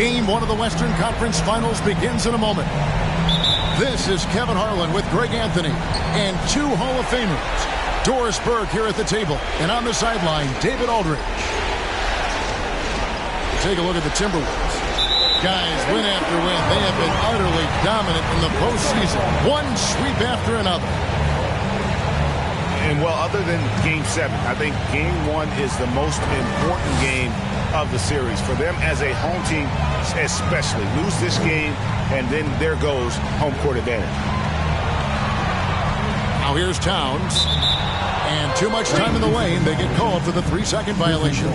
Game 1 of the Western Conference Finals begins in a moment. This is Kevin Harlan with Greg Anthony and two Hall of Famers. Doris Burke here at the table, and on the sideline, David Aldridge. Take a look at the Timberwolves. Guys, win after win, they have been utterly dominant in the postseason. One sweep after another. And, well, other than Game 7, I think Game 1 is the most important game of the series. For them as a home team, especially. Lose this game, and then there goes home court advantage. Now here's Towns. And too much time in the lane. They get called for the 3-second violation.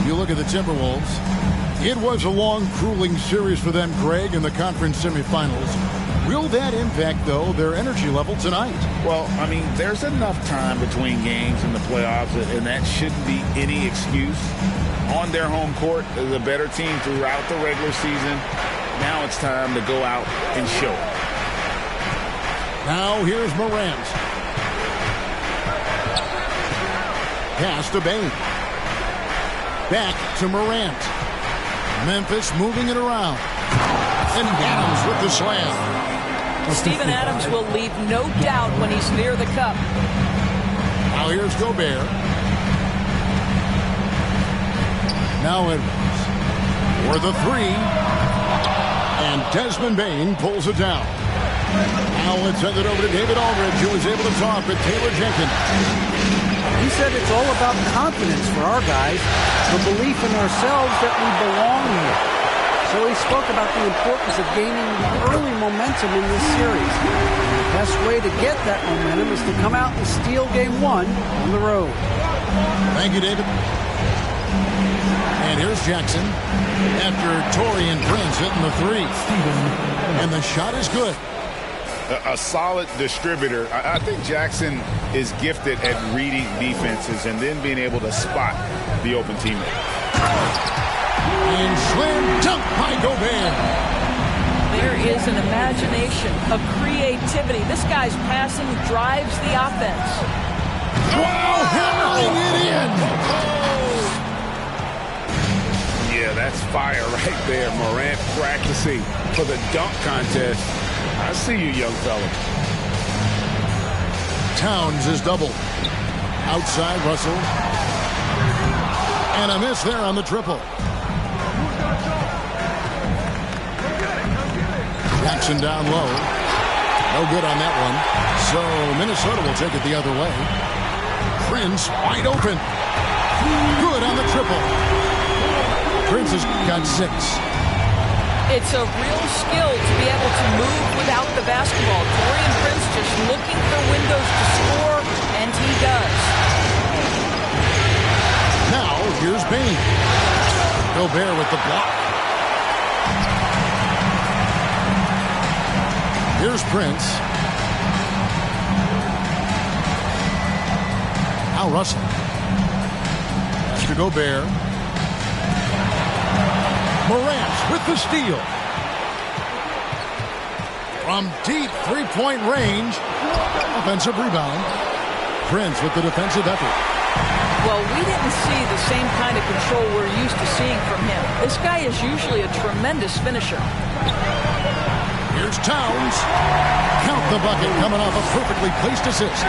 You look at the Timberwolves. It was a long, grueling series for them, Greg, in the conference semifinals. Will that impact, though, their energy level tonight? Well, I mean, there's enough time between games in the playoffs, and that shouldn't be any excuse. On their home court, the better team throughout the regular season. Now it's time to go out and show it. Now here's Morant. Pass to Bain. Back to Morant. Memphis moving it around. And Adams with the slam. Steven Adams will leave no doubt when he's near the cup. Now here's Gobert. Now Edwards for the three. And Desmond Bain pulls it down. Now let's send it over to David Aldridge, who was able to talk with Taylor Jenkins. He said it's all about confidence for our guys, the belief in ourselves that we belong here. So he spoke about the importance of gaining early momentum in this series. And the best way to get that momentum is to come out and steal Game 1 on the road. Thank you, David. And here's Jackson after Taurean Prince hitting the three. And the shot is good. A solid distributor. I think Jackson is gifted at reading defenses and then being able to spot the open teammate. And slam dunk by Gobert. There is an imagination, a creativity. This guy's passing drives the offense. Wow, hammering it in. Yeah, that's fire right there. Morant practicing for the dunk contest. I see you, young fella. Towns is doubled. Outside Russell. And a miss there on the triple. Jackson down low. No good on that one. So Minnesota will take it the other way. Prince wide open. Good on the triple. Prince has got 6. It's a real skill to be able to move without the basketball. Taurean Prince just looking for windows to score, and he does. Now, here's Bain. Gobert with the block. Here's Prince. Now Russell. Pass to Gobert. Morant with the steal. From deep three-point range. Offensive rebound. Prince with the defensive effort. Well, we didn't see the same kind of control we're used to seeing from him. This guy is usually a tremendous finisher. Here's Towns. Count the bucket coming off a perfectly placed assist.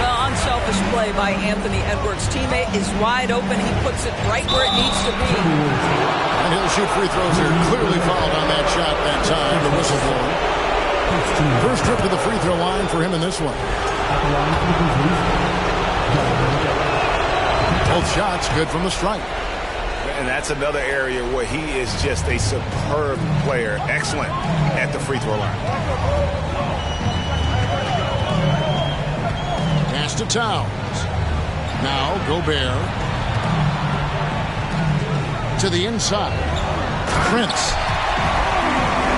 Well, unselfish play by Anthony Edwards. Teammate is wide open. He puts it right where it needs to be. And he'll shoot free throws here. Clearly fouled on that shot that time. The whistle blown. First trip to the free throw line for him in this one. Both shots good from the stripe. And that's another area where he is just a superb player. Excellent at the free throw line. Pass to Towns. Now Gobert. To the inside. Prince.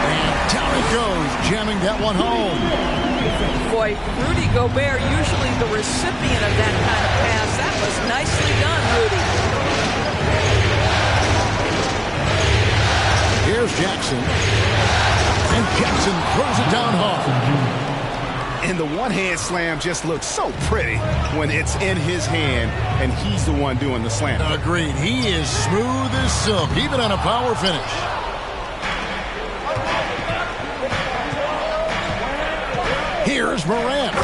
And down it goes, jamming that one home. Boy, Rudy Gobert, usually the recipient of that kind of pass. That was nicely done, Rudy. Here's Jackson. And Jackson throws it down hard. And the one-hand slam just looks so pretty when it's in his hand and he's the one doing the slam. Agreed. He is smooth as silk, even on a power finish. Here's Morant.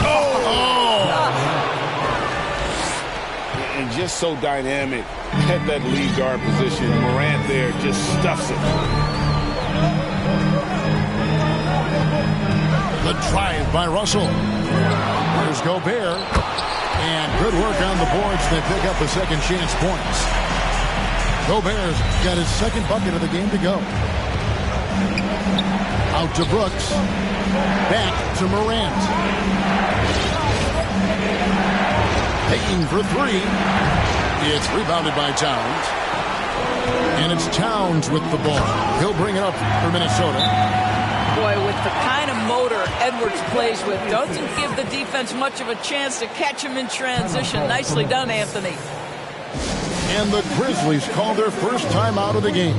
And just so dynamic at that lead guard position. Morant there just stuffs it. The drive by Russell. Here's Gobert. And good work on the boards that pick up the second chance points. Gobert's got his second bucket of the game to go. Out to Brooks. Back to Morant. Taking for three. It's rebounded by Towns. And it's Towns with the ball. He'll bring it up for Minnesota. Boy, with the kind of motor Edwards plays with, doesn't give the defense much of a chance to catch him in transition. Nicely done, Anthony. And the Grizzlies call their first time out of the game.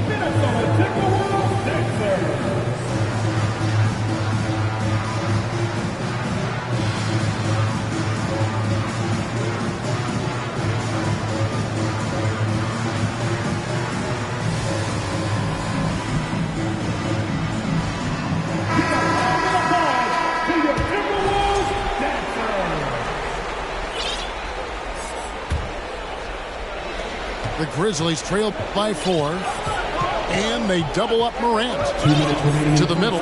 The Grizzlies trail by 4, and they double up Morant to the middle.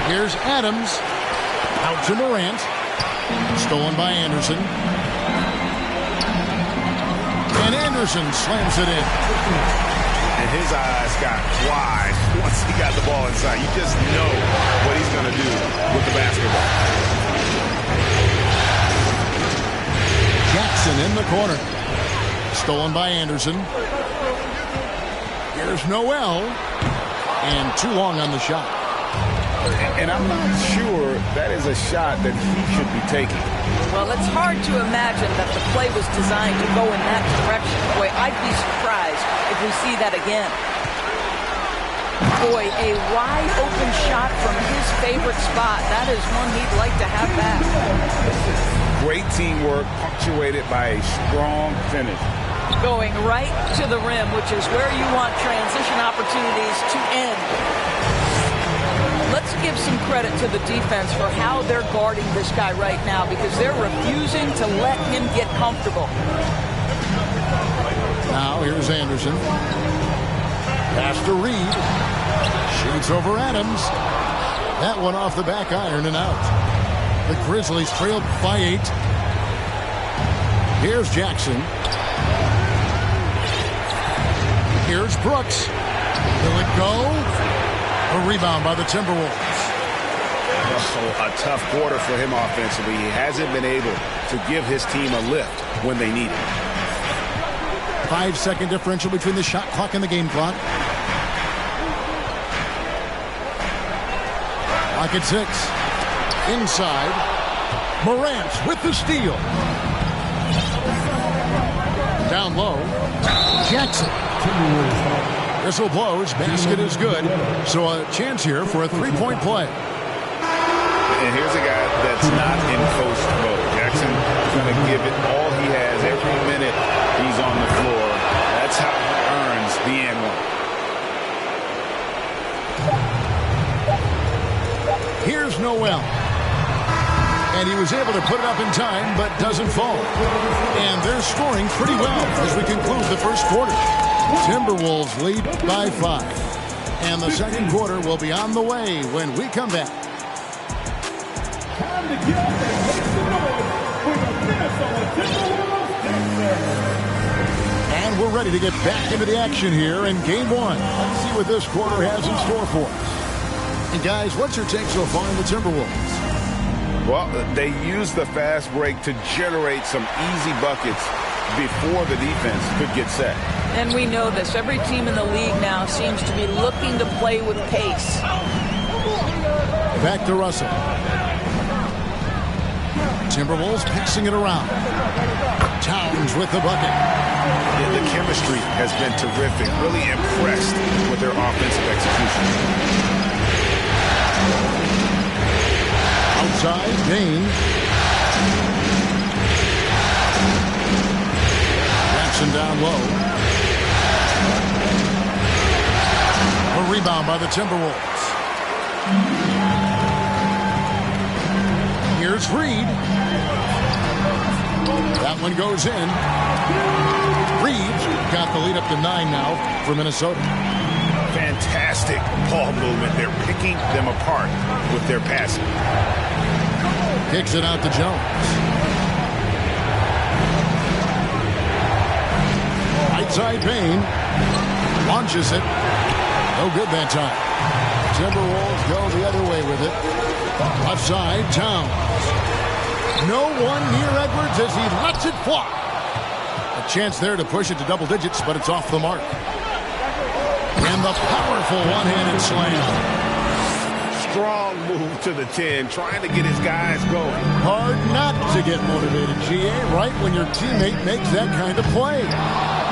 Here's Adams, out to Morant, stolen by Anderson. And Anderson slams it in. And his eyes got wide once he got the ball inside. You just know what he's going to do with the basketball. Jackson in the corner. Stolen by Anderson. Here's Noel. And too long on the shot. And I'm not sure that is a shot that he should be taking. Well, it's hard to imagine that the play was designed to go in that direction. Boy, I'd be surprised if we see that again. Boy, a wide open shot from his favorite spot. That is one he'd like to have back. Great teamwork punctuated by a strong finish. Going right to the rim, which is where you want transition opportunities to end. Let's give some credit to the defense for how they're guarding this guy right now, because they're refusing to let him get comfortable. Now here's Anderson. Pass to Reed. Shoots over Adams. That one off the back iron and out. The Grizzlies trail by 8. Here's Jackson. Here's Brooks. Will it go? A rebound by the Timberwolves. Russell, a tough quarter for him offensively. He hasn't been able to give his team a lift when they need it. 5-second differential between the shot clock and the game clock. Clock at 6. Inside. Morant with the steal. Down low. Jackson. Whistle blows. Basket is good. So a chance here for a three-point play. And here's a guy that's not in coast mode. Jackson is going to give it all he has every minute he's on the floor. That's how he earns the and one. Here's Noel. And he was able to put it up in time, but doesn't fall. And they're scoring pretty well as we conclude the first quarter. Timberwolves lead by 5. And the second quarter will be on the way when we come back. Time to get up and make some noise for the Minnesota Timberwolves. And we're ready to get back into the action here in Game 1. Let's see what this quarter has in store for us. And guys, what's your take so far on the Timberwolves? Well, they used the fast break to generate some easy buckets before the defense could get set. And we know this. Every team in the league now seems to be looking to play with pace. Back to Russell. Timberwolves passing it around. Towns with the bucket. Yeah, the chemistry has been terrific. Really impressed with their offensive execution. side, Dane. Jackson down low. A rebound by the Timberwolves. Here's Reed. That one goes in. Reed got the lead up to 9 now for Minnesota. Fantastic ball movement. They're picking them apart with their passing. Kicks it out to Jones. Right side Payne. Launches it. No good that time. Timberwolves go the other way with it. Left side, Towns. No one near Edwards as he lets it fly. A chance there to push it to double digits, but it's off the mark. And the powerful one-handed slam. Strong move to the 10, trying to get his guys going. Hard not to get motivated, GA, right when your teammate makes that kind of play.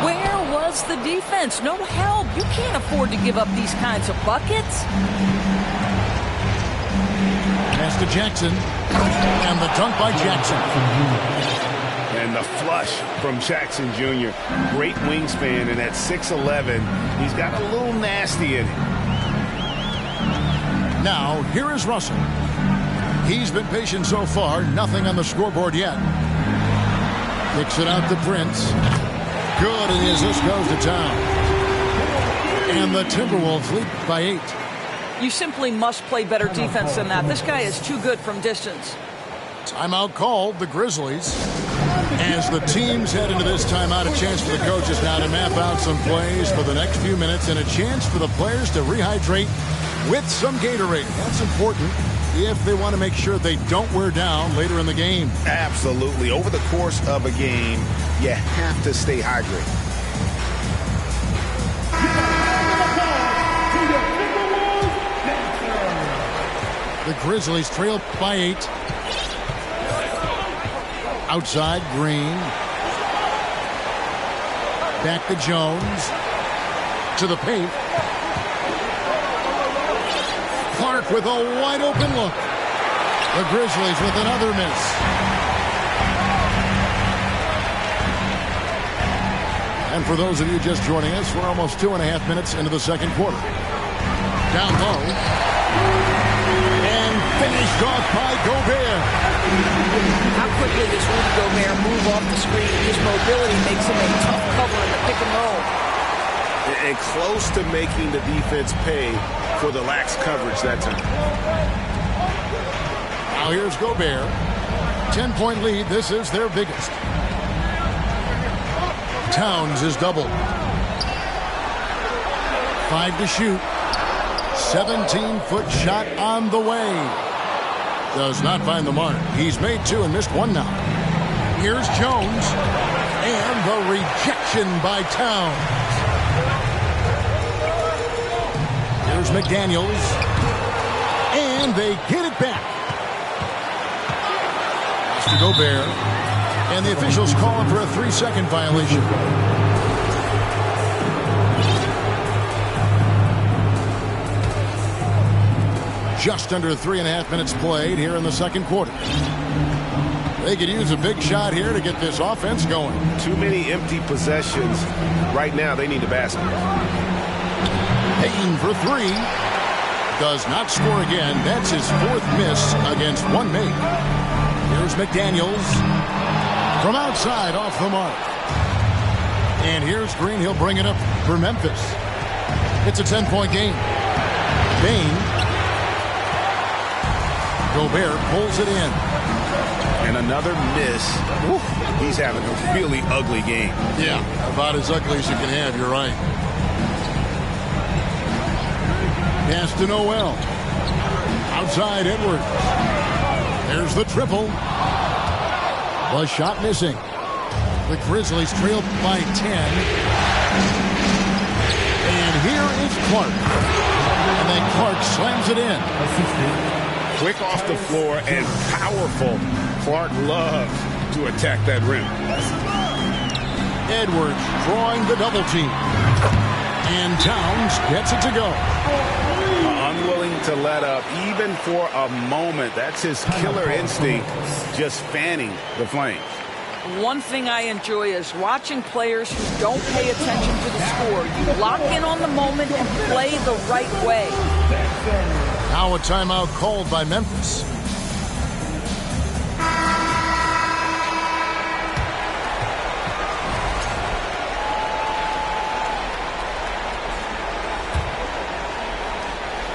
Where was the defense? No help. You can't afford to give up these kinds of buckets. Pass to Jackson. And the dunk by Jackson. And the flush from Jackson Jr. Great wingspan, and at 6'11", he's got a little nasty in it. Now, here is Russell. He's been patient so far. Nothing on the scoreboard yet. Kicks it out to Prince. Good, and the assist goes to Town. And the Timberwolves lead by 8. You simply must play better defense than that. This guy is too good from distance. Timeout called, the Grizzlies. As the teams head into this timeout, a chance for the coaches now to map out some plays for the next few minutes and a chance for the players to rehydrate with some Gatorade. That's important if they want to make sure they don't wear down later in the game. Absolutely. Over the course of a game, you have to stay hydrated. The Grizzlies trail by 8. Outside, Green. Back to Jones. To the paint. Clark with a wide open look. The Grizzlies with another miss. And for those of you just joining us, we're almost 2.5 minutes into the second quarter. Down low. And finished off by Gobert. How quickly does Rudy Gobert move off the screen? His mobility makes him a tough cover in the pick and roll. And close to making the defense pay for the lax coverage that time. Now here's Gobert. 10-point lead. This is their biggest. Towns is doubled. 5 to shoot. 17-foot shot on the way. Does not find the mark. He's made 2 and missed 1 now. Here's Jones. And the rejection by Towns. Here's McDaniels. And they get it back. To Gobert. And the officials call him for a 3-second violation. Just under 3.5 minutes played here in the second quarter. They could use a big shot here to get this offense going. Too many empty possessions. Right now, they need a basket. Payton for 3. Does not score again. That's his 4th miss against 1 made. Here's McDaniels. From outside, off the mark. And here's Green. He'll bring it up for Memphis. It's a 10-point game. Bain. Gobert pulls it in. And another miss. Woo, he's having a really ugly game. Yeah, about as ugly as you can have. You're right. Pass to Noel. Outside, Edwards. There's the triple. The shot missing. The Grizzlies trail by 10. And here is Clark. And then Clark slams it in. Quick off the floor and powerful. Clark loves to attack that rim. Edwards drawing the double team. And Towns gets it to go. Unwilling going to let up even for a moment. That's his killer instinct, just fanning the flames. One thing I enjoy is watching players who don't pay attention to the score. You lock in on the moment and play the right way. Now a timeout called by Memphis.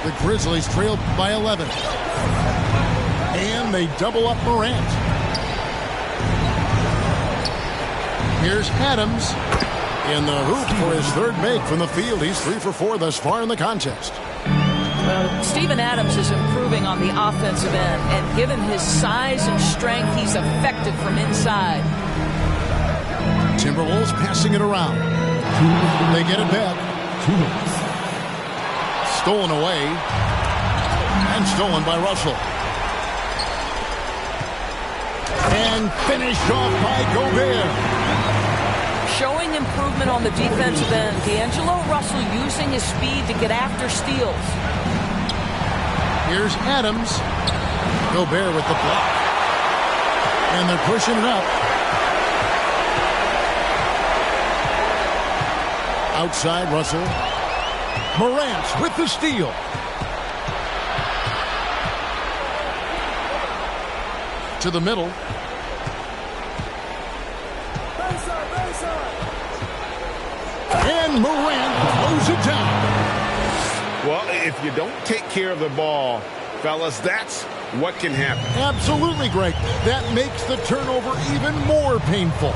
The Grizzlies trailed by 11. And they double up Morant. Here's Adams in the hoop for his third make from the field. He's 3 for 4 thus far in the contest. Well, Steven Adams is improving on the offensive end, and given his size and strength, he's effective from inside. Timberwolves passing it around. They get it back. Stolen away. And stolen by Russell. And finished off by Gobert. Showing improvement on the defensive end. D'Angelo Russell using his speed to get after steals. Here's Adams. Gobert with the block. And they're pushing it up. Outside Russell. Morant with the steal. To the middle. And Morant throws it down. Well, if you don't take care of the ball, fellas, that's what can happen. Absolutely, Greg. That makes the turnover even more painful.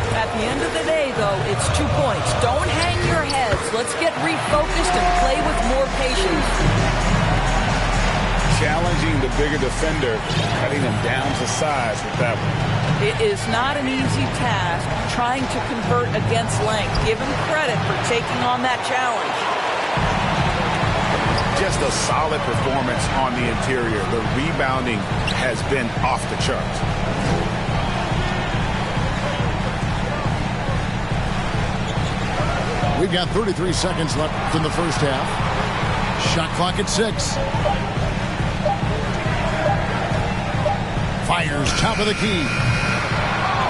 At the end of the day, though, it's 2 points. Don't hang your heads. Let's get refocused and play with more patience. Challenging the bigger defender, cutting him down to size with that one. It is not an easy task trying to convert against length. Give him credit for taking on that challenge. Just a solid performance on the interior. The rebounding has been off the charts. We've got 33 seconds left in the first half. Shot clock at 6. Fires top of the key.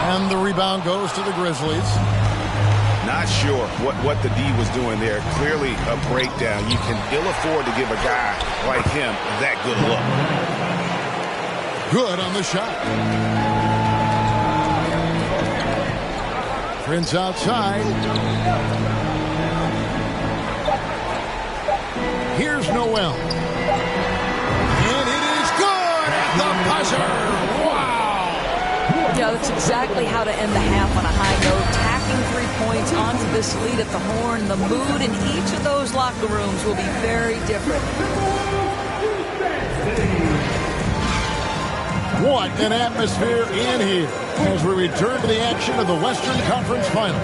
And the rebound goes to the Grizzlies. Not sure what the D was doing there. Clearly a breakdown. You can ill afford to give a guy like him that good look. Good on the shot. Prince outside. Here's Noel. And it is good at the buzzer. Wow. Yeah, that's exactly how to end the half on a high note. Tacking 3 points onto this lead at the horn. The mood in each of those locker rooms will be very different. What an atmosphere in here as we return to the action of the Western Conference Final.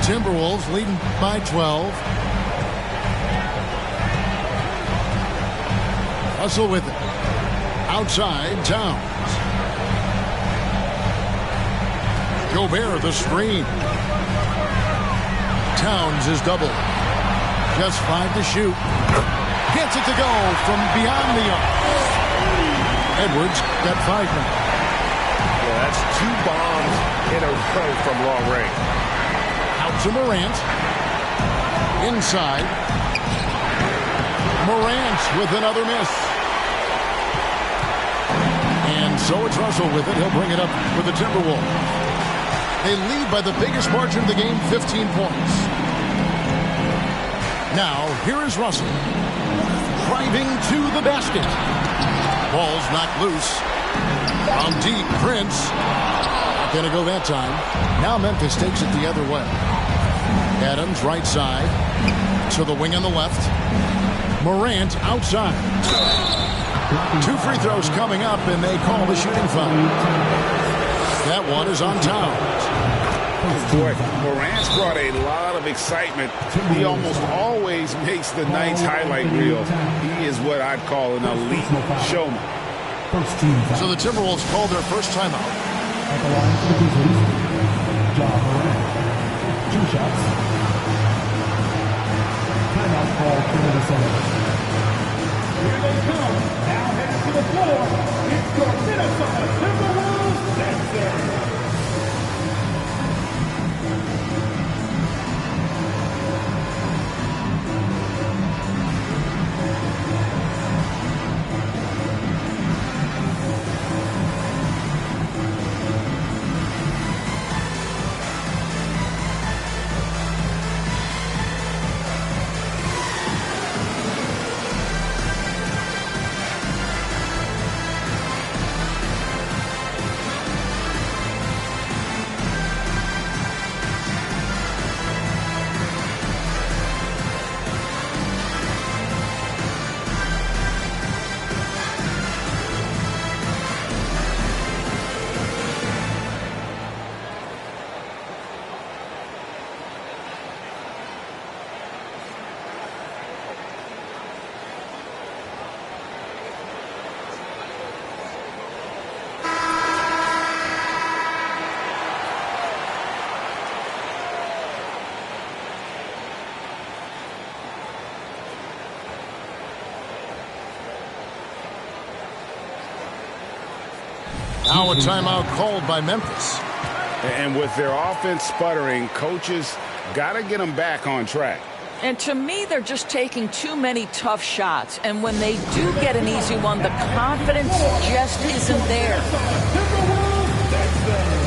Timberwolves leading by 12. Russell with it. Outside, Towns. Gobert the screen. Towns is doubled. Just 5 to shoot. Gets it to go from beyond the arc. Edwards got 5 now. Well, that's 2 bombs in a row from long range. Out to Morant. Inside. Morant with another miss. And so it's Russell with it. He'll bring it up with the Timberwolves. They lead by the biggest margin of the game, 15 points. Now, here is Russell. Driving to the basket. Ball's knocked loose. From deep, Prince. Not going to go that time. Now Memphis takes it the other way. Adams, right side. To the wing on the left. Morant, outside. 2 free throws coming up, and they call the shooting foul. That one is on Towns. Boy, Morant's brought a lot of excitement. He almost always makes the night's highlight reel. He is what I'd call an elite showman. So the Timberwolves called their first timeout. 2 shots. Timeout call for Minnesota. Here they come. Now headed to the floor. It's your Minnesota Timberwolves. That's it. Now a timeout called by Memphis. And with their offense sputtering, coaches got to get them back on track. And to me, they're just taking too many tough shots. And when they do get an easy one, the confidence just isn't there. Timberwolves. That's it.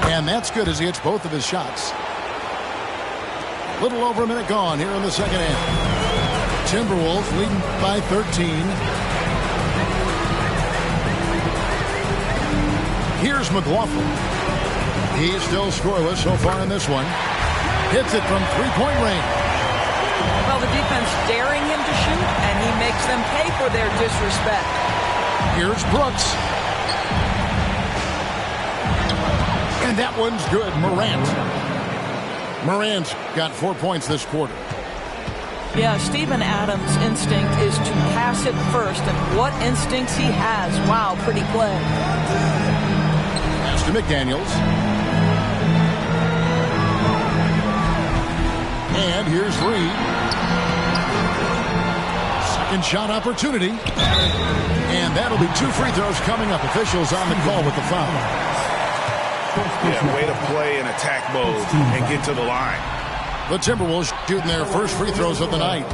And that's good as he hits both of his shots. Little over a minute gone here in the second half. Timberwolves leading by 13. Here's McLaughlin. He's still scoreless so far in this one. Hits it from three-point range. Well, the defense daring him to shoot, and he makes them pay for their disrespect. Here's Brooks. And that one's good. Morant's got 4 points this quarter. Yeah, Steven Adams' instinct is to pass it first, and what instincts he has. Wow, pretty play. Pass to McDaniels. And here's Reed. Second shot opportunity. And that'll be 2 free throws coming up. Officials on the call with the foul. Yeah, way to play in attack mode and get to the line. The Timberwolves shooting their first free throws of the night.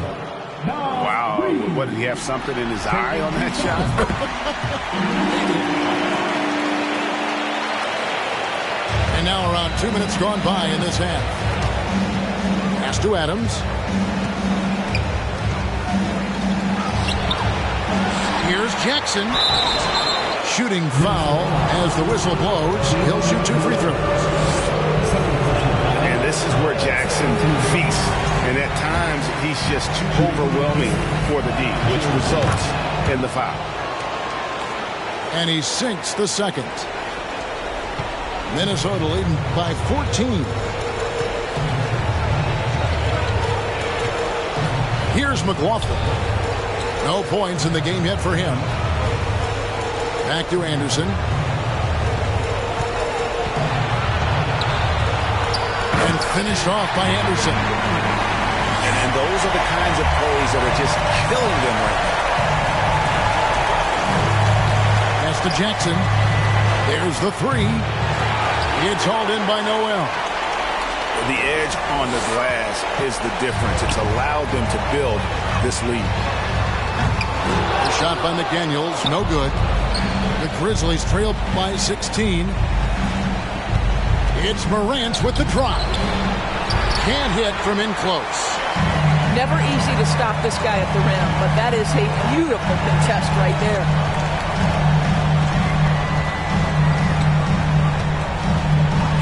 Wow. What, did he have something in his eye on that shot? And now around 2 minutes gone by in this half. Pass to Adams. Here's Jackson. Shooting foul as the whistle blows. He'll shoot 2 free throws. And this is where Jackson feasts. And at times, he's just too overwhelming for the D, which results in the foul. And he sinks the second. Minnesota leading by 14. Here's McLaughlin. No points in the game yet for him. Back to Anderson. And finished off by Anderson. And those are the kinds of plays that are just killing them right now. Pass to Jackson. There's the three. It's hauled in by Noel. The edge on the glass is the difference. It's allowed them to build this lead. The shot by McDaniels, no good. The Grizzlies trail by 16. It's Morant with the drop. Can't hit from in close. Never easy to stop this guy at the rim, but that is a beautiful contest right there.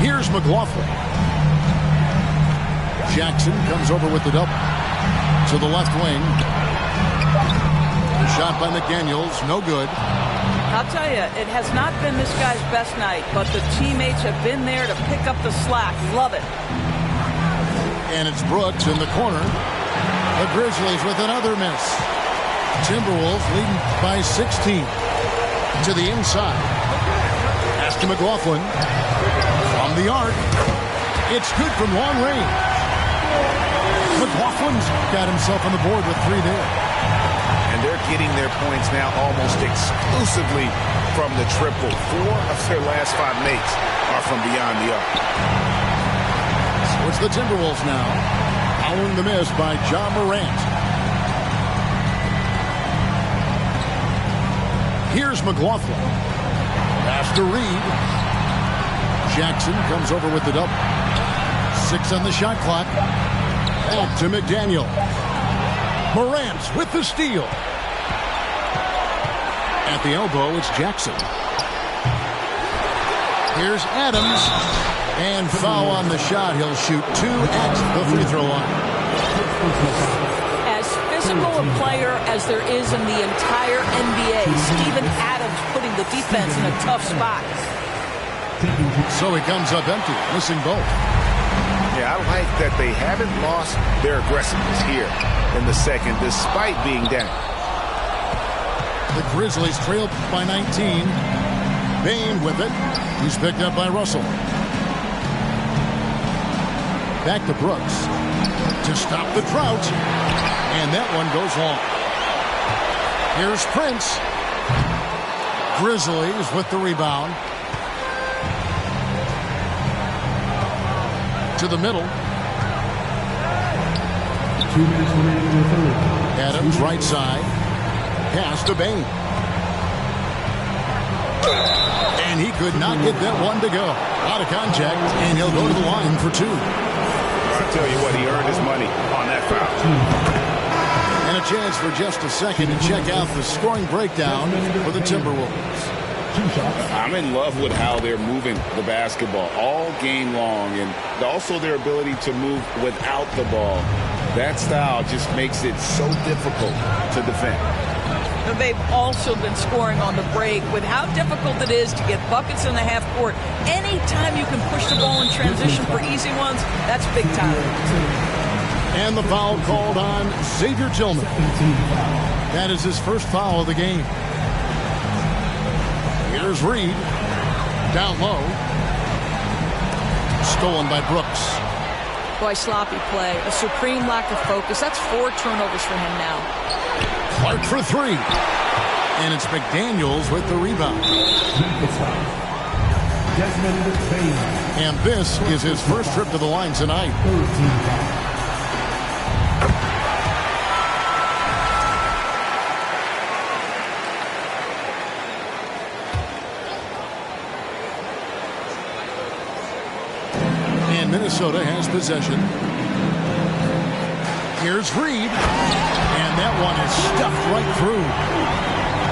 Here's McLaughlin. Jackson comes over with the double. To the left wing. The shot by McDaniels, no good. I'll tell you, it has not been this guy's best night, but the teammates have been there to pick up the slack. Love it. And it's Brooks in the corner. The Grizzlies with another miss. Timberwolves leading by 16. To the inside. Pass to McLaughlin. From the arc. It's good from long range. McLaughlin's got himself on the board with three there. And they're getting their points now almost exclusively from the triple. 4 of their last 5 makes are from beyond the arc. So it's the Timberwolves now, following the miss by John Morant. Here's McLaughlin. Pass to Reed. Jackson comes over with the double. 6 on the shot clock. Back to McDaniel. Morant with the steal. At the elbow, it's Jackson. Here's Adams. And foul on the shot. He'll shoot 2 at the free throw line. As physical a player as there is in the entire NBA, Steven Adams putting the defense in a tough spot. So he comes up empty, missing both. Yeah, I like that they haven't lost their aggressiveness here in the second, despite being down. The Grizzlies trail by 19. Bain with it. He's picked up by Russell. Back to Brooks to stop the drought. And that one goes long. Here's Prince. Grizzlies with the rebound. To the middle. 2 minutes remaining in the third. Adams right side. Pass to Bain. And he could not get that one to go. Out of contact, and he'll go to the line for 2. I'll tell you what, he earned his money on that foul. And a chance for just a second to check out the scoring breakdown for the Timberwolves. I'm in love with how they're moving the basketball all game long, and also their ability to move without the ball. That style just makes it so difficult to defend. They've also been scoring on the break with how difficult it is to get buckets in the half court. Anytime you can push the ball in transition for easy ones, that's big time. And the foul called on Xavier Tillman. That is his first foul of the game. Here's Reed. Down low. Stolen by Brooks. Boy, sloppy play. A supreme lack of focus. That's 4 turnovers for him now. Clark for 3. And it's McDaniels with the rebound. And this is his first trip to the line tonight. And Minnesota has possession. Here's Reed. And that one is stuffed right through.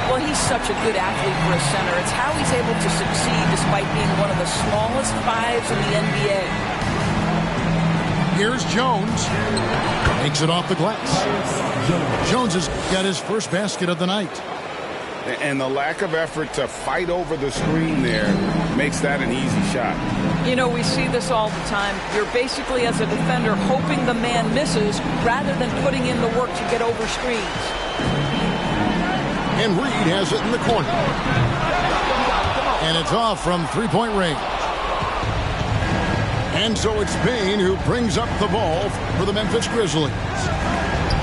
Well, he's such a good athlete for a center. It's how he's able to succeed despite being one of the smallest 5s in the NBA. Here's Jones. Takes it off the glass. Jones has got his first basket of the night. And the lack of effort to fight over the screen there makes that an easy shot. You know, we see this all the time. You're basically, as a defender, hoping the man misses rather than putting in the work to get over screens. And Reed has it in the corner. And it's off from three-point range. And so it's Bain who brings up the ball for the Memphis Grizzlies.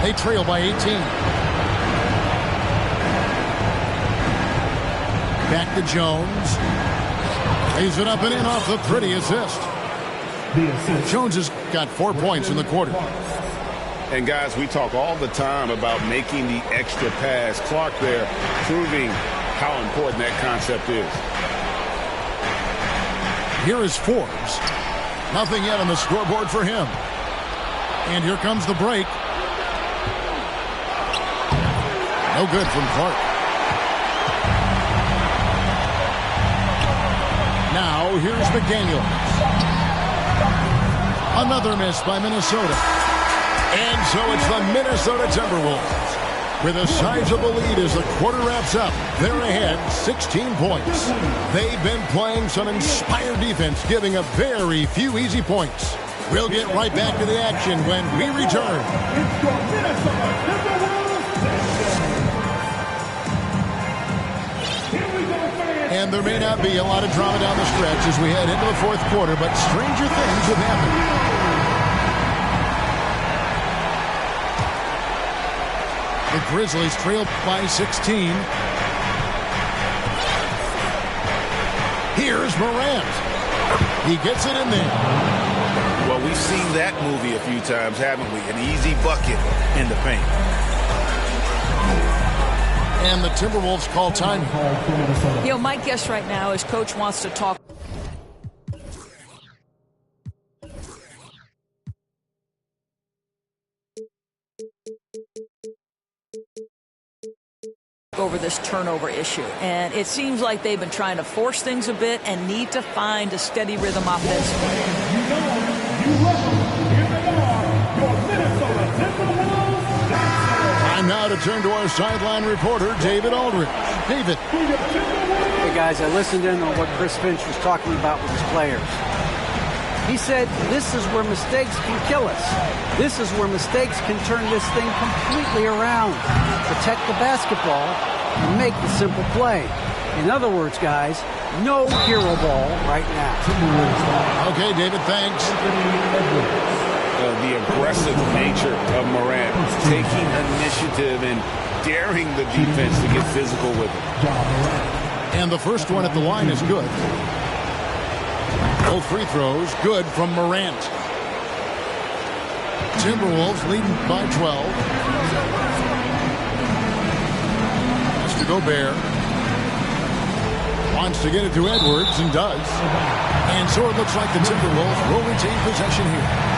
They trail by 18. Back to Jones. Lays it up and in off the pretty assist. Jones has got 4 points in the quarter. And guys, we talk all the time about making the extra pass. Clark there proving how important that concept is. Here is Forbes. Nothing yet on the scoreboard for him. And here comes the break. No good from Clark. Now here's McDaniels. Another miss by Minnesota. And so it's the Minnesota Timberwolves with a sizable lead as the quarter wraps up. They're ahead 16 points. They've been playing some inspired defense, giving up very few easy points. We'll get right back to the action when we return. And there may not be a lot of drama down the stretch as we head into the fourth quarter, but stranger things have happened. The Grizzlies trail by 16. Here's Morant. He gets it in there. Well, we've seen that movie a few times, haven't we? An easy bucket in the paint. And the Timberwolves call time. You know, my guess right now is Coach wants to talk over this turnover issue. And it seems like they've been trying to force things a bit and need to find a steady rhythm offensively. Time now to turn to our sideline reporter, David Aldridge. David. Hey, guys, I listened in on what Chris Finch was talking about with his players. He said, this is where mistakes can kill us. This is where mistakes can turn this thing completely around. Protect the basketball and make the simple play. In other words, guys, no hero ball right now. Okay, David, thanks. The aggressive nature of Morant, taking initiative and daring the defense to get physical with it. And the first one at the line is good. Both free throws good from Morant. Timberwolves leading by 12. Mr. Gobert wants to get it to Edwards and does. And so it looks like the Timberwolves will retain possession here.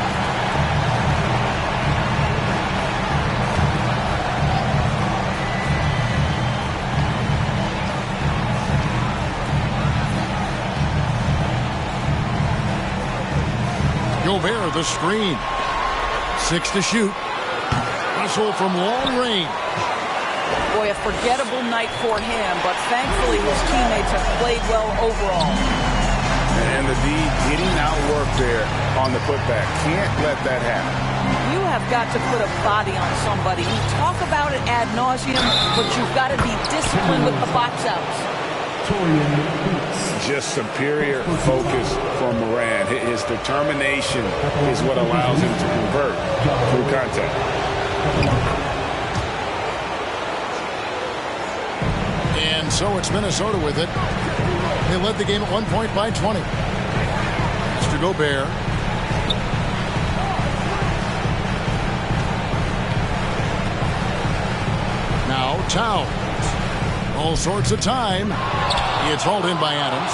Gobert, the screen. 6 to shoot. Russell from long range. Boy, a forgettable night for him, but thankfully his teammates have played well overall. And the D getting outworked there on the putback. Can't let that happen. You have got to put a body on somebody. We talk about it ad nauseum, but you've got to be disciplined with the box outs. Just superior focus from Morant. His determination is what allows him to convert through contact. And so it's Minnesota with it. They led the game at 1 point by 20. Mr. Gobert. Now Towns. All sorts of time. It's hauled in by Adams.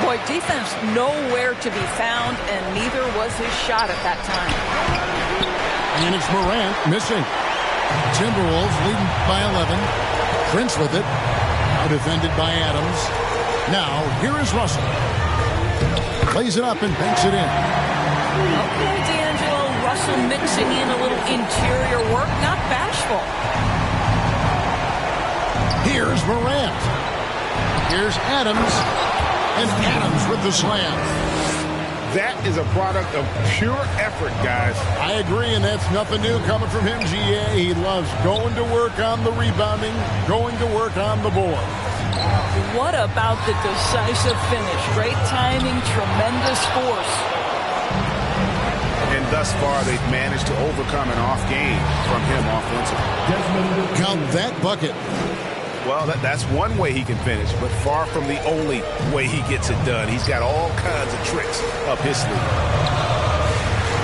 Boy, defense nowhere to be found, and neither was his shot at that time. And it's Morant missing. Timberwolves leading by 11. Prince with it. Now defended by Adams. Now, here is Russell. Plays it up and banks it in. Okay, D'Angelo, Russell mixing in a little interior work, not bashful. Here's Morant. Here's Adams. And Adams with the slam. That is a product of pure effort, guys. I agree, and that's nothing new coming from him, GA. He loves going to work on the rebounding, going to work on the board. What about the decisive finish? Great timing, tremendous force. And thus far, they've managed to overcome an off game from him offensively. Count that bucket. Well, that's one way he can finish, but far from the only way he gets it done. He's got all kinds of tricks up his sleeve.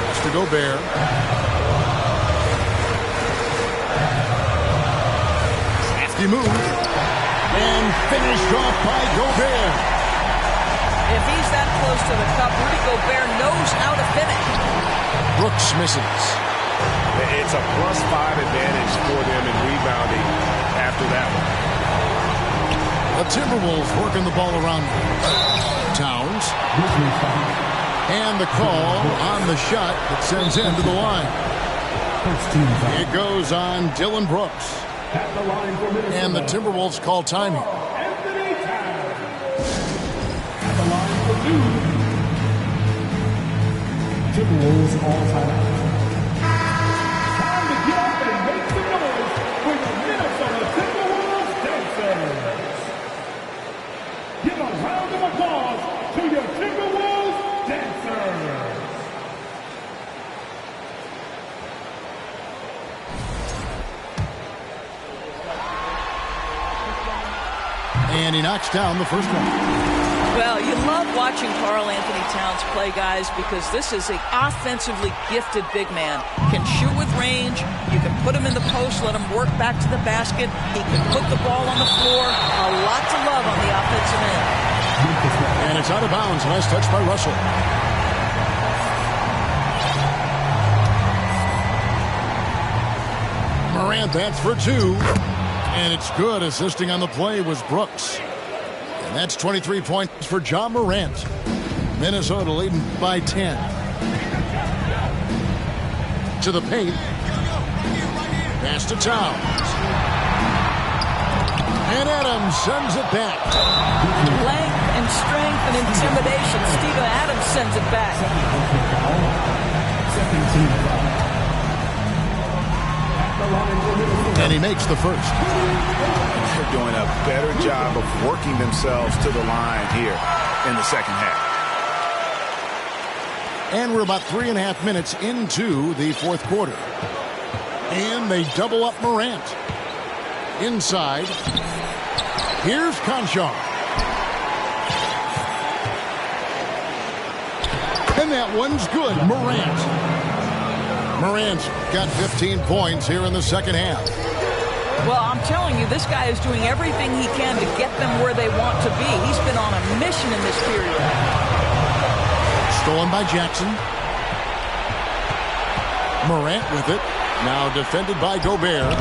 That's to Gobert. Safety move. And finished off by Gobert. If he's that close to the cup, Rudy Gobert knows how to finish. Brooks misses. It's a +5 advantage for them in rebounding after that one. The Timberwolves working the ball around Towns. And the call on the shot that sends him to the line. It goes on Dylan Brooks. And the Timberwolves call timing. Timberwolves all time. Time to get up and make some noise for the Minnesota Timberwolves dancers. Give a round of applause to your Timberwolves dancers. And he knocks down the first one. Well, you love watching Karl Anthony Towns play, guys, because this is an offensively gifted big man. Can shoot with range. You can put him in the post, let him work back to the basket. He can put the ball on the floor. A lot to love on the offensive end. And it's out of bounds. Nice touch by Russell. Morant, that's for two. And it's good. Assisting on the play was Brooks. And that's 23 points for John Morant. Minnesota leading by 10. To the paint. Pass to Towns. And Adams sends it back. Length and strength and intimidation. Steven Adams sends it back. And he makes the first. They're doing a better job of working themselves to the line here in the second half. And we're about 3.5 minutes into the fourth quarter. And they double up Morant. Inside. Here's Conchar. And that one's good. Morant's got 15 points here in the second half. Well, I'm telling you, this guy is doing everything he can to get them where they want to be. He's been on a mission in this period. Stolen by Jackson. Morant with it. Now defended by Gobert.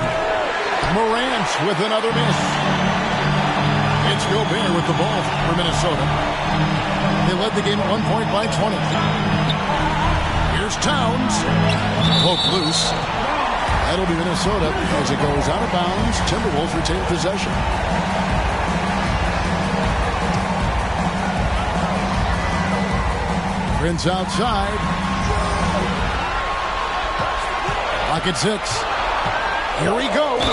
Morant with another miss. It's Gobert with the ball for Minnesota. They led the game at 1 point by 20. Here's Towns. Poke loose. That'll be Minnesota as it goes out of bounds. Timberwolves retain possession. Prince outside. Clock at 6. Here he goes.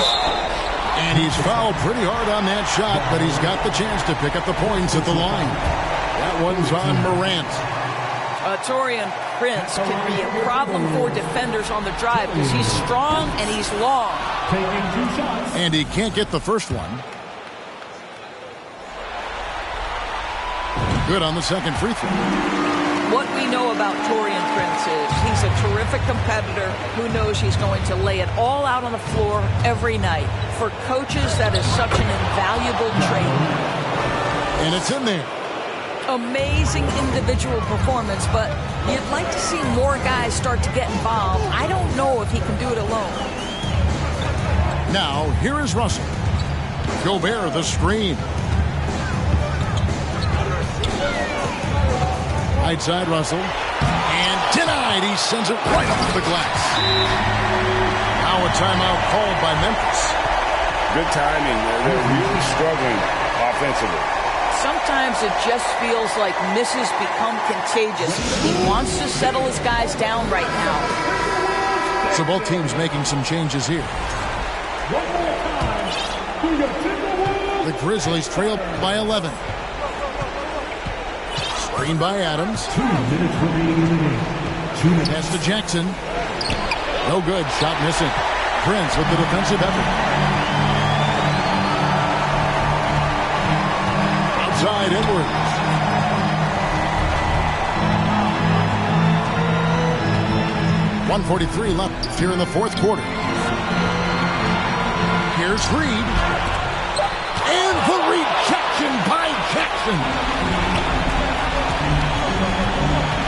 And he's fouled pretty hard on that shot, but he's got the chance to pick up the points at the line. That one's on Morant. Taurean Prince can be a problem for defenders on the drive because he's strong and he's long. And he can't get the first one. Good on the second free throw. What we know about Taurean Prince is he's a terrific competitor who knows he's going to lay it all out on the floor every night. For coaches, that is such an invaluable trait. And it's in there. Amazing individual performance, but you'd like to see more guys start to get involved. I don't know if he can do it alone. Now, here is Russell. Gobert, the screen. Right side, Russell. And denied. He sends it right off the glass. Now a timeout called by Memphis. Good timing. They're really struggling offensively. Sometimes it just feels like misses become contagious. He wants to settle his guys down right now. So both teams making some changes here. One more time to your Timberwolves. The Grizzlies trail by 11. Screen by Adams. 2 minutes remaining in the game. 2 minutes. Pass to Jackson. No good. Shot missing. Prince with the defensive effort. Outside Edwards. .143 left here in the fourth quarter. Here's Reed. And the rejection by Jackson.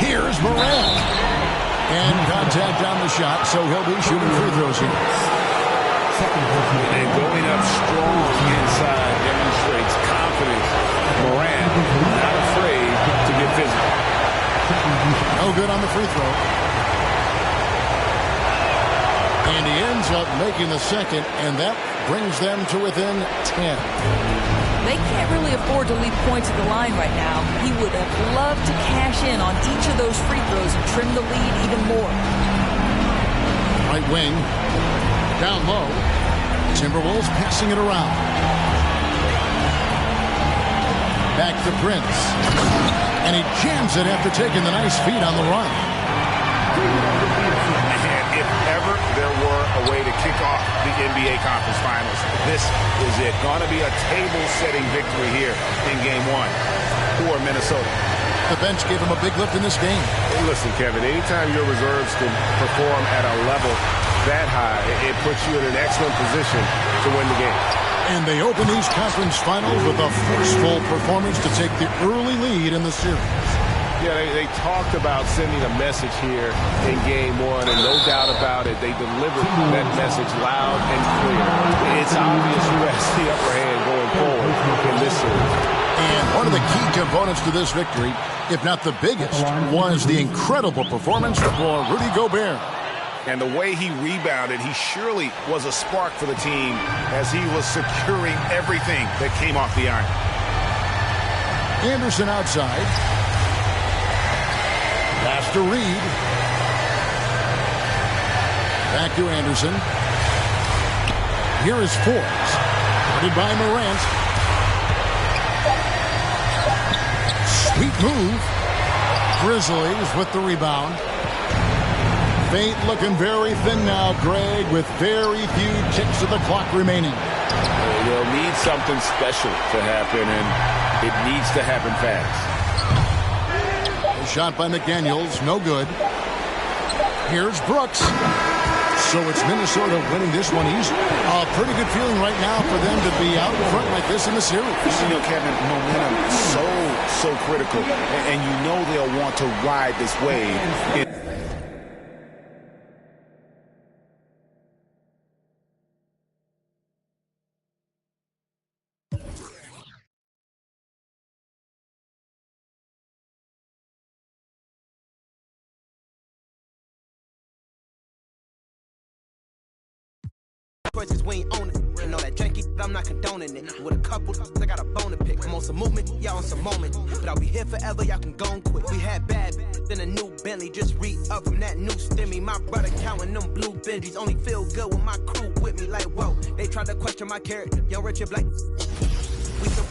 Here's Morant. And contact on the shot, so he'll be shooting free throws here. And going up strong inside demonstrates confidence. Morant not afraid to get physical. No good on the free throw. And he ends up making the second, and that brings them to within 10. They can't really afford to leave points at the line right now. He would have loved to cash in on each of those free throws and trim the lead even more. Right wing. Down low. Timberwolves passing it around. Back to Prince. And he jams it after taking the nice feed on the run. And if ever there were a way to kick off the NBA Conference Finals, this is it. Going to be a table-setting victory here in Game 1 for Minnesota. The bench gave him a big lift in this game. Hey, listen, Kevin, anytime your reserves can perform at a level that high, it puts you in an excellent position to win the game. And they open these conference finals with a forceful performance to take the early lead in the series. Yeah, they talked about sending a message here in Game 1, and no doubt about it, they delivered that message loud and clear. It's obvious who has the upper hand going forward in this series. And one of the key components to this victory, if not the biggest, was the incredible performance for Rudy Gobert. And the way he rebounded, he surely was a spark for the team as he was securing everything that came off the iron. Anderson outside. Pass to Reed. Back to Anderson. Here is Forbes. Guarded by Morant. Sweet move. Grizzlies with the rebound. Fate looking very thin now, Greg, with very few ticks of the clock remaining. They'll need something special to happen, and it needs to happen fast. Shot by McDaniels, no good. Here's Brooks. So it's Minnesota winning this one easy. A pretty good feeling right now for them to be out in front like this in the series. You know, Kevin, momentum is so critical. And you know they'll want to ride this wave. We ain't own it. And all that janky, I'm not condoning it. With a couple, I got a bone to pick. I'm on some movement, y'all on some moment. But I'll be here forever, y'all can go and quit. We had bad, then a new Bentley. Just re-up from that new stimmy. My brother counting them blue Benjis. Only feel good with my crew with me. Like, whoa, they tried to question my character. Young Richard Blake. We so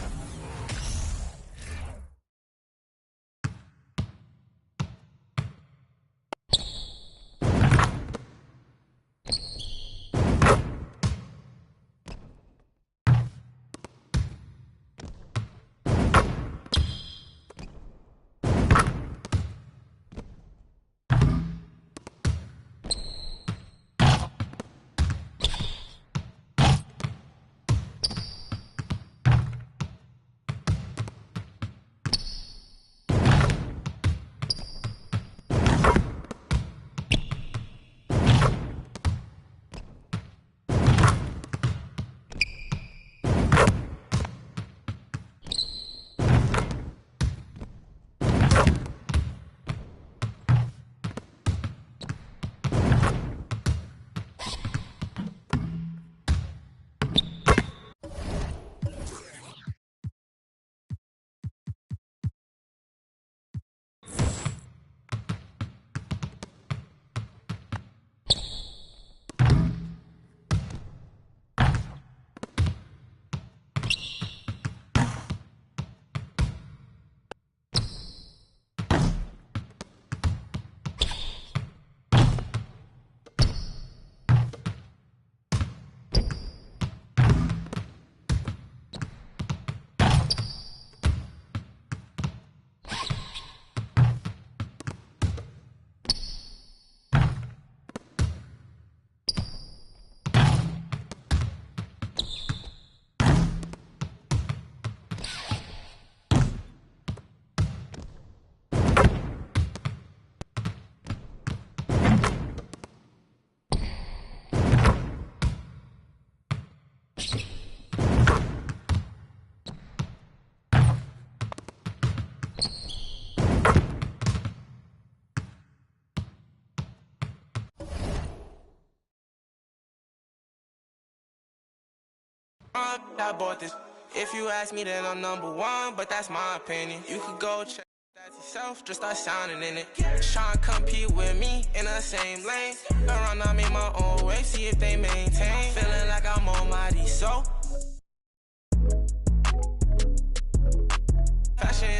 my I bought this. If you ask me, then I'm number one, but that's my opinion. You could go check that yourself, just start sounding in it. Try and compete with me in the same lane. Around, I make my own way, see if they maintain. Feeling like I'm almighty, so.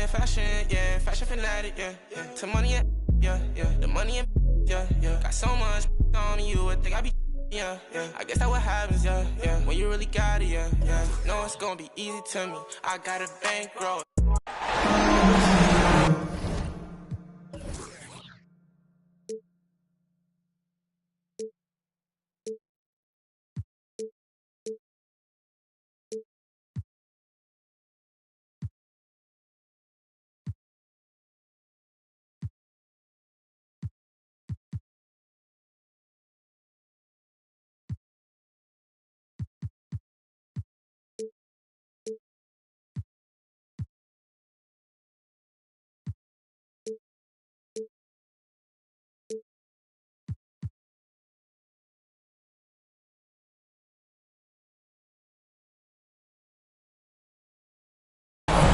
Fashion, yeah, fashion fanatic, yeah. To money, yeah, the money, yeah. Got so much on me, you would think I be. Yeah. I guess that's what happens, yeah. When you really got it, yeah. Know it's gonna be easy to me. I got a bankroll.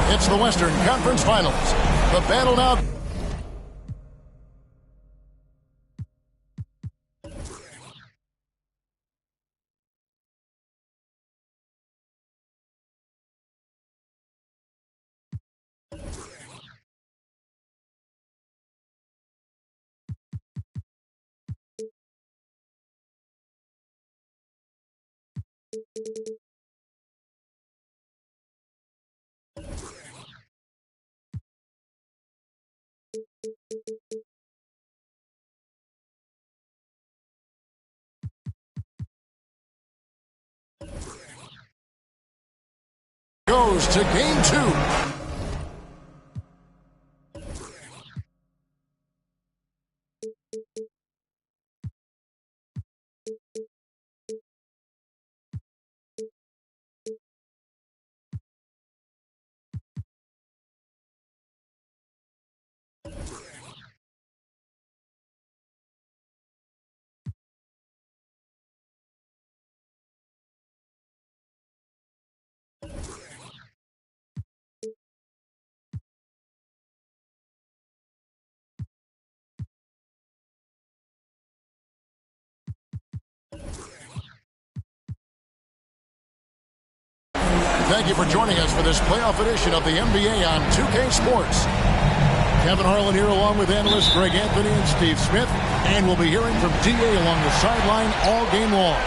It's the Western Conference Finals. The battle now. Goes to game 2. Thank you for joining us for this playoff edition of the NBA on 2K Sports. Kevin Harlan here along with analysts Greg Anthony and Steve Smith. And we'll be hearing from D.A. along the sideline all game long.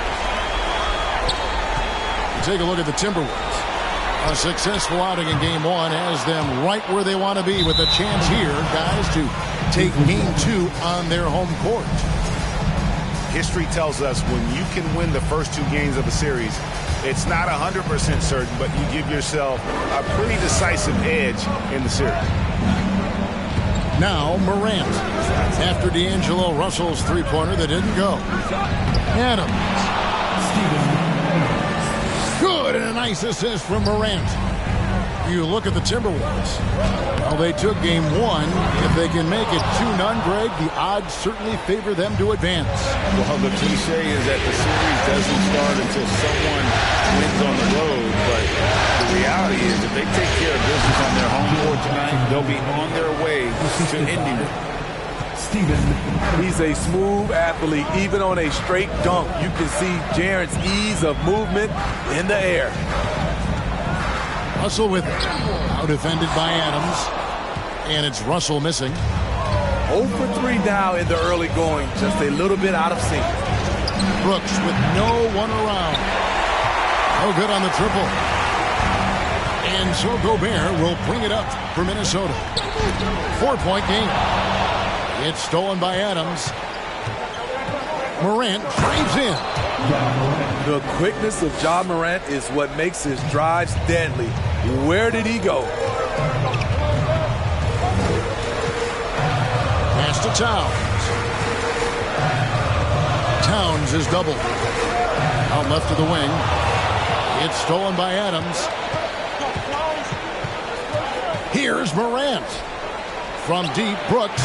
Take a look at the Timberwolves. A successful outing in game 1 has them right where they want to be with a chance here, guys, to take game 2 on their home court. History tells us when you can win the first 2 games of a series, it's not 100% certain, but you give yourself a pretty decisive edge in the series. Now Morant. After D'Angelo Russell's three-pointer that didn't go. Adams. Good, and a nice assist from Morant. You look at the Timberwolves. Well, they took game 1. If they can make it 2-0, Greg, the odds certainly favor them to advance. Well, the cliche is that the series doesn't start until someone wins on the road, but the reality is if they take care of business on their home court tonight, they'll be on their way to ending it. He's a smooth athlete. Even on a straight dunk, you can see Jaren's ease of movement in the air. Russell with it. Now defended by Adams. And it's Russell missing. 0 for 3 now in the early going. Just a little bit out of sync. Brooks with no one around. No good on the triple. And so Gobert will bring it up for Minnesota. 4-point game. It's stolen by Adams. Morant drives in. The quickness of Ja Morant is what makes his drives deadly. Where did he go? Pass to Towns. Towns is doubled. Out left of the wing. It's stolen by Adams. Here's Morant. From deep, Brooks.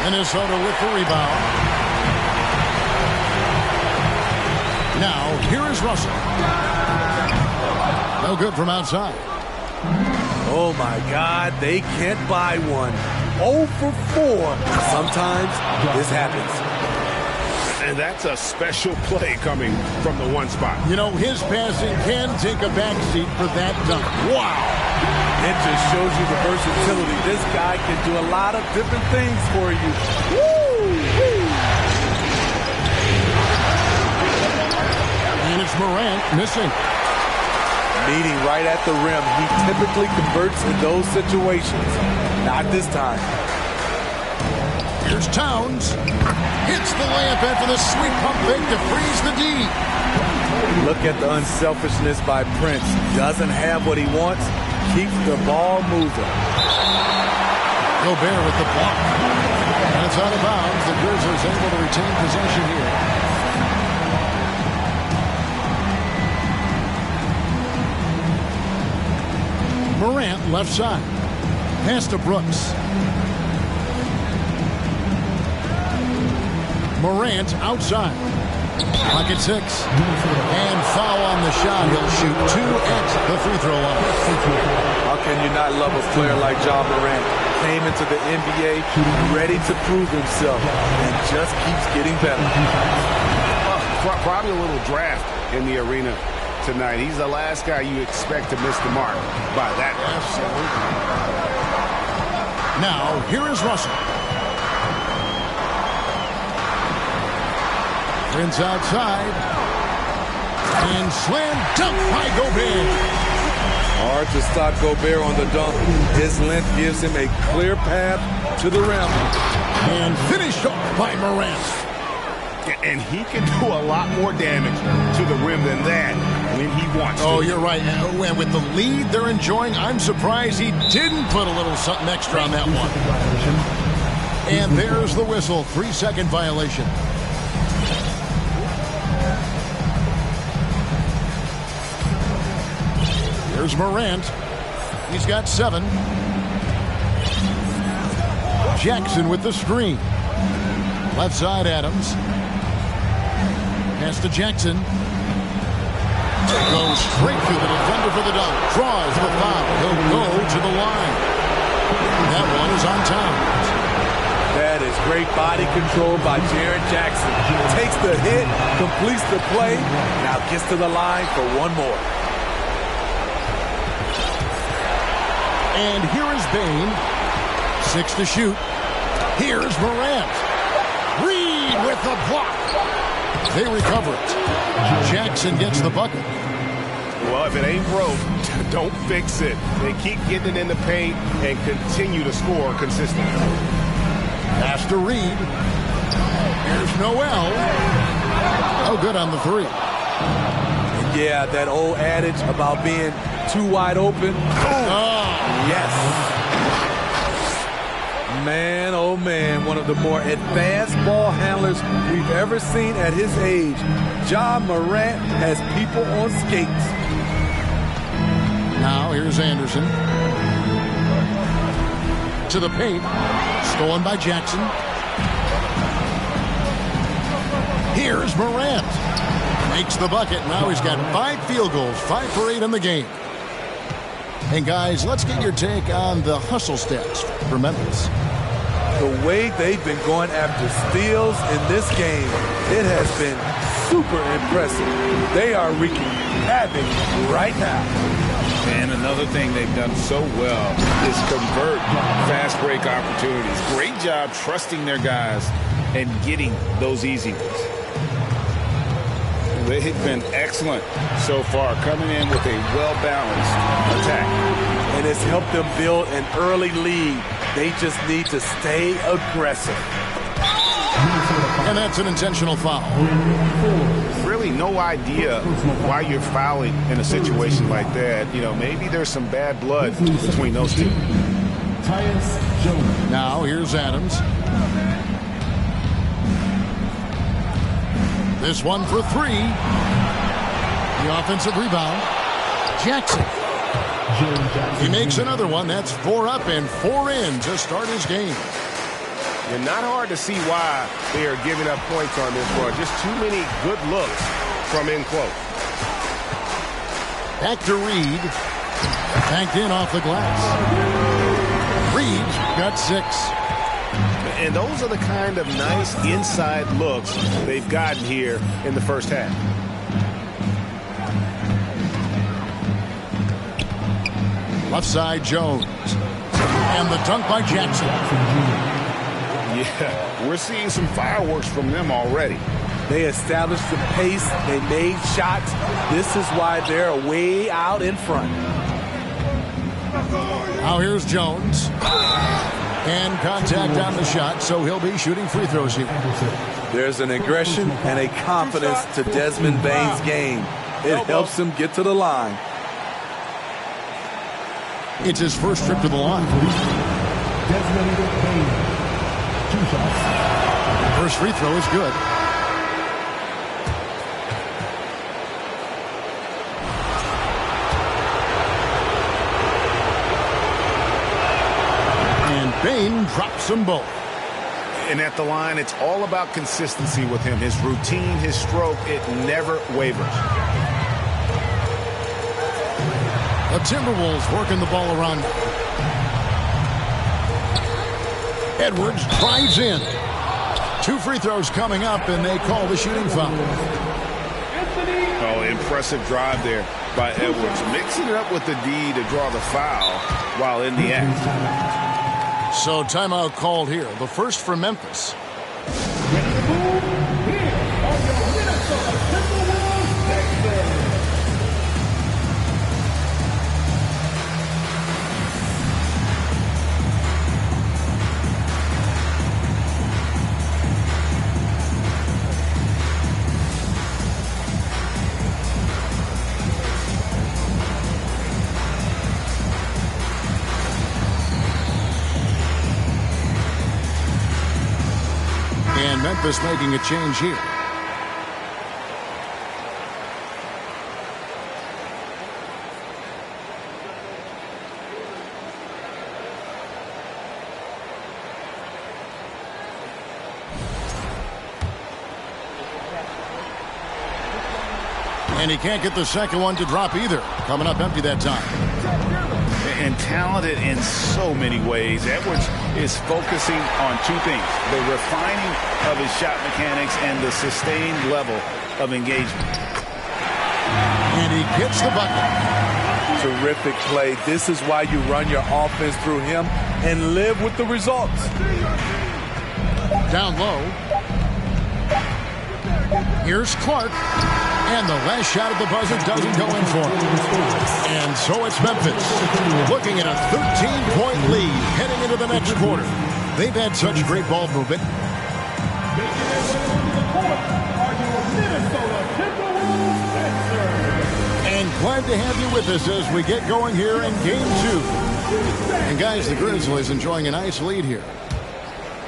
Minnesota with the rebound. Now, here is Russell. No good from outside. Oh, my God, they can't buy one. 0 for 4. Sometimes this happens. And that's a special play coming from the one spot. You know, his passing can take a backseat for that dunk. Wow. It just shows you the versatility. This guy can do a lot of different things for you. Woo! And it's Morant missing. Meeting right at the rim. He typically converts in those situations. Not this time. Here's Towns. Hits the layup after the sweet pump fake to freeze the D. Look at the unselfishness by Prince. Doesn't have what he wants. Keeps the ball moving. Gobert with the block. And it's out of bounds. The Grizzlies able to retain possession here. Morant left side. Pass to Brooks. Morant outside. Pocket 6. And foul on the shot. He'll shoot 2 at the free throw line. How can you not love a player like Ja Morant? Came into the NBA ready to prove himself and just keeps getting better. Probably a little draft in the arena tonight. He's the last guy you expect to miss the mark by that. Absolutely. Now, here is Russell. Prince outside. And slam dunk by Gobert. Hard to stop Gobert on the dunk. His length gives him a clear path to the rim. And finished off by Morant. And he can do a lot more damage to the rim than that when he wants to. Oh, you're right. And with the lead they're enjoying, I'm surprised he didn't put a little something extra on that one. And there's the whistle. 3-second violation. Here's Morant. He's got 7. Jackson with the screen. Left side, Adams. Pass to Jackson. Goes straight through the defender for the dunk. Draws the foul. He'll go to the line. That one is on Towns. That is great body control by Jaren Jackson. Takes the hit, completes the play, now gets to the line for one more. And here is Bane. 6 to shoot. Here's Morant. Reed with the block. They recover it. Jackson gets the bucket. Well, if it ain't broke, don't fix it. They keep getting it in the paint and continue to score consistently. Pass to Reed. Here's Noel. Oh, good on the 3. Yeah, that old adage about being too wide open. Oh, yes. Man, oh man, one of the more advanced ball handlers we've ever seen at his age. Ja Morant has people on skates. now here's Anderson. To the paint. Stolen by Jackson. Here's Morant. Makes the bucket. Now he's got 5 field goals. 5 for 8 in the game. And guys, let's get your take on the hustle stats for Memphis. The way they've been going after steals in this game, it has been super impressive. They are wreaking havoc right now. And another thing they've done so well is convert fast break opportunities. Great job trusting their guys and getting those easy ones. They've been excellent so far, coming in with a well-balanced attack. And it's helped them build an early lead. They just need to stay aggressive. And that's an intentional foul. Really no idea why you're fouling in a situation like that. You know, maybe there's some bad blood between those two. Now here's Adams. This one for 3. The offensive rebound. Jackson. He makes another one. That's 4 up and 4 in to start his game. And not hard to see why they are giving up points on this one. Just too many good looks from in close. Back to Reed. Banked in off the glass. Reed got 6. And those are the kind of nice inside looks they've gotten here in the first half. Left side, Jones. And the dunk by Jackson. Yeah, we're seeing some fireworks from them already. They established the pace. They made shots. This is why they're way out in front. Now here's Jones. And contact on the shot, so he'll be shooting free throws here. There's an aggression and a confidence to Desmond Bane's game. It helps him get to the line. It's his first trip to the line. Desmond Bain. 2 shots. First free throw is good. Bain drops them both. And at the line, it's all about consistency with him. His routine, his stroke, it never wavers. The Timberwolves working the ball around. Edwards drives in. 2 free throws coming up, and they call the shooting foul. Oh, impressive drive there by Edwards. Mixing it up with the D to draw the foul while in the act. So timeout called here. The first for Memphis. And Memphis making a change here. And he can't get the second one to drop either. Coming up empty that time. And talented in so many ways. Edwards is focusing on 2 things: the refining of his shot mechanics and the sustained level of engagement. And he gets the bucket. Terrific play. This is why you run your offense through him and live with the results. Down low. Here's Clark. And the last shot at the buzzer doesn't go in for him. And so it's Memphis looking at a 13-point lead heading into the next quarter. They've had such great ball movement. And glad to have you with us as we get going here in Game 2. And guys, the Grizzlies enjoying a nice lead here.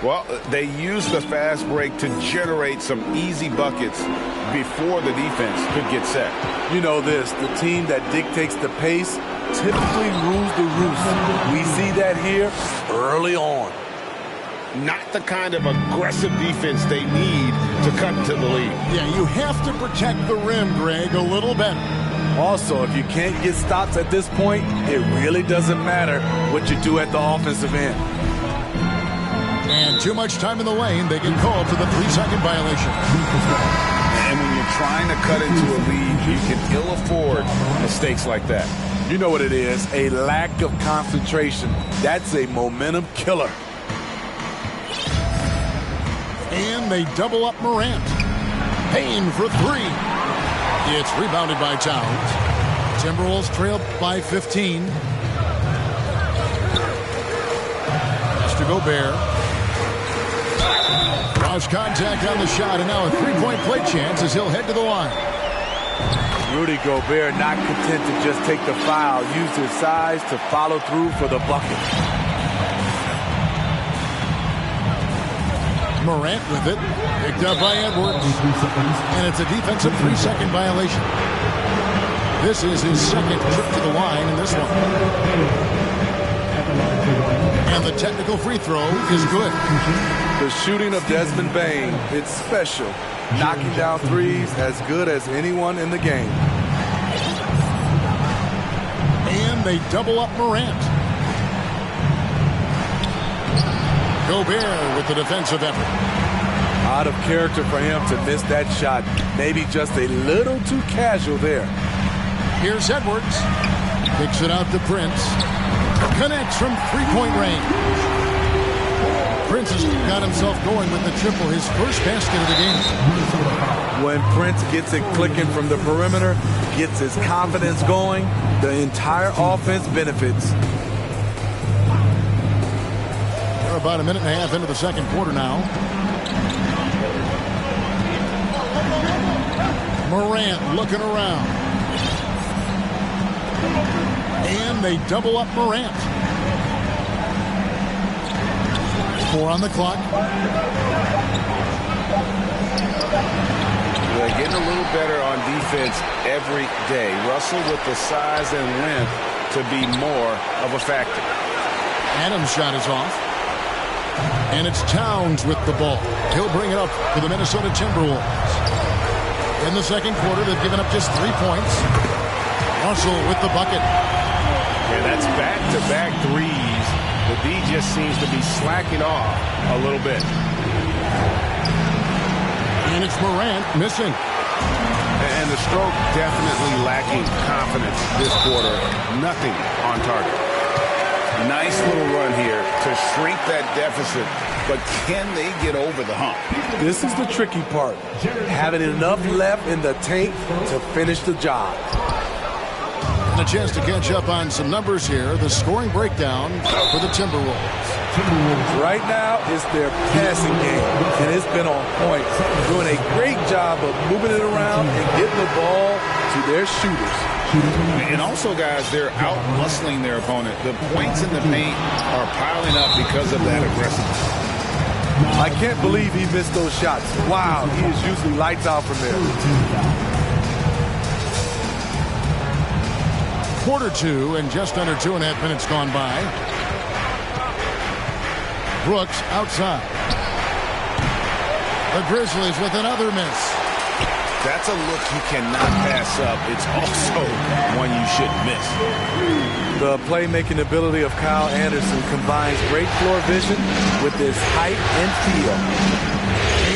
Well, they use the fast break to generate some easy buckets before the defense could get set. You know this, the team that dictates the pace typically rules the roost. We see that here early on. Not the kind of aggressive defense they need to come to the lead. Yeah, you have to protect the rim, Greg, a little better. Also, if you can't get stops at this point, it really doesn't matter what you do at the offensive end. And too much time in the lane, they get called for the 3-second violation. And when you're trying to cut into a lead, you can ill afford mistakes like that. You know what it is, a lack of concentration. That's a momentum killer. And they double up Morant. Payne for 3. It's rebounded by Towns. Timberwolves trail by 15. Pass to Gobert. Draws contact on the shot, and now a 3-point play chance as he'll head to the line. Rudy Gobert not content to just take the foul, used his size to follow through for the bucket. Morant with it, picked up by Edwards, and it's a defensive 3-second violation. This is his second trip to the line in this one. And the technical free throw is good. The shooting of Desmond Bain, it's special. Knocking down threes as good as anyone in the game. And they double up Morant. Gobert with the defensive effort. Out of character for him to miss that shot. Maybe just a little too casual there. Here's Edwards. Kicks it out to Prince. Connects from three-point range. Prince has got himself going with the triple, his first basket of the game. When Prince gets it clicking from the perimeter, gets his confidence going, the entire offense benefits. We're about a minute and a half into the second quarter now. Morant looking around. And they double up Morant. 4 on the clock. They're getting a little better on defense every day. Russell with the size and length to be more of a factor. Adams' shot is off. And it's Towns with the ball. He'll bring it up to the Minnesota Timberwolves. In the second quarter, they've given up just 3 points. Russell with the bucket. Yeah, that's back-to-back threes. The D just seems to be slacking off a little bit. And it's Morant missing. And the stroke definitely lacking confidence this quarter. Nothing on target. Nice little run here to shrink that deficit, but can they get over the hump? This is the tricky part. Having enough left in the tank to finish the job. And a chance to catch up on some numbers here. The scoring breakdown for the Timberwolves. Right now, it's their passing game, and it's been on point. Doing a great job of moving it around and getting the ball to their shooters. And also, guys, they're out-muscling their opponent. The points in the paint are piling up because of that aggressiveness. I can't believe he missed those shots. Wow, he is usually lights out from there. Quarter 2 and just under 2.5 minutes gone by. Brooks outside. The Grizzlies with another miss. That's a look you cannot pass up. It's also one you shouldn't miss. The playmaking ability of Kyle Anderson combines great floor vision with his height and feel.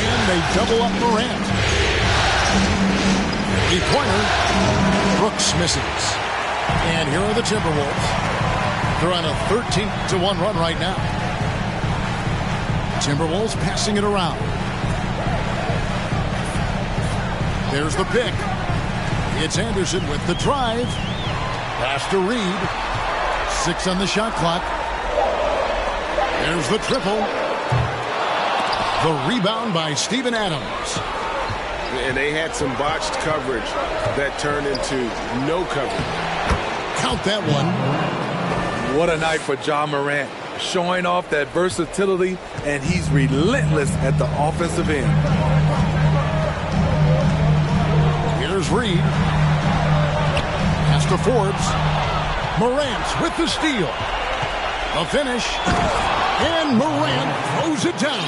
And they double up Morant. The pointer. Brooks misses. And here are the Timberwolves. They're on a 13-1 run right now. Timberwolves passing it around. There's the pick. It's Anderson with the drive. Pass to Reed. 6 on the shot clock. There's the triple. The rebound by Steven Adams. And they had some botched coverage that turned into no coverage. Count that one. What a night for John Morant. Showing off that versatility, and he's relentless at the offensive end. Here's Reed. Pass to Forbes. Morant with the steal. A finish. And Morant throws it down.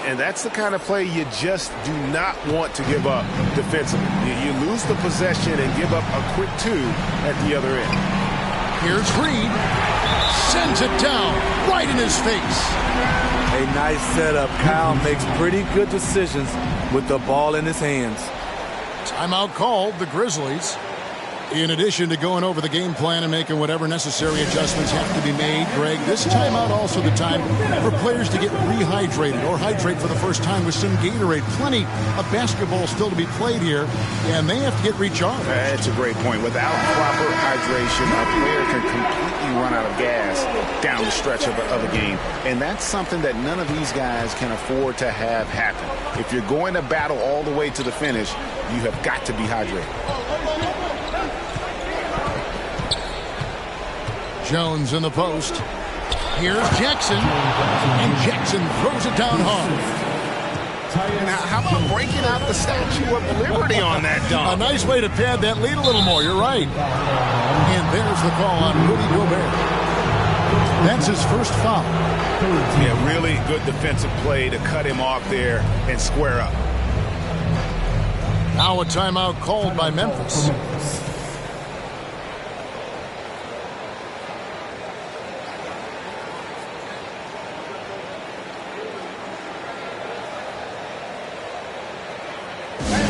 And that's the kind of play you just do not want to give up defensively. You lose the possession and give up a quick 2 at the other end. Here's Reed. Sends it down right in his face. A nice setup. Kyle makes pretty good decisions with the ball in his hands. Timeout called, the Grizzlies. In addition to going over the game plan and making whatever necessary adjustments have to be made, Greg, this timeout also the time for players to get rehydrated or hydrate for the first time with some Gatorade. Plenty of basketball still to be played here, and they have to get recharged. That's a great point. Without proper hydration, a player can completely run out of gas down the stretch of a game. And that's something that none of these guys can afford to have happen. If you're going to battle all the way to the finish, you have got to be hydrated. Jones in the post. Here's Jackson. And Jackson throws it down hard. Now, how about breaking out the Statue of Liberty on that dunk? A nice way to pad that lead a little more. You're right. And there's the call on Rudy Gobert. That's his first foul. Yeah, really good defensive play to cut him off there and square up. Now a timeout called by Memphis.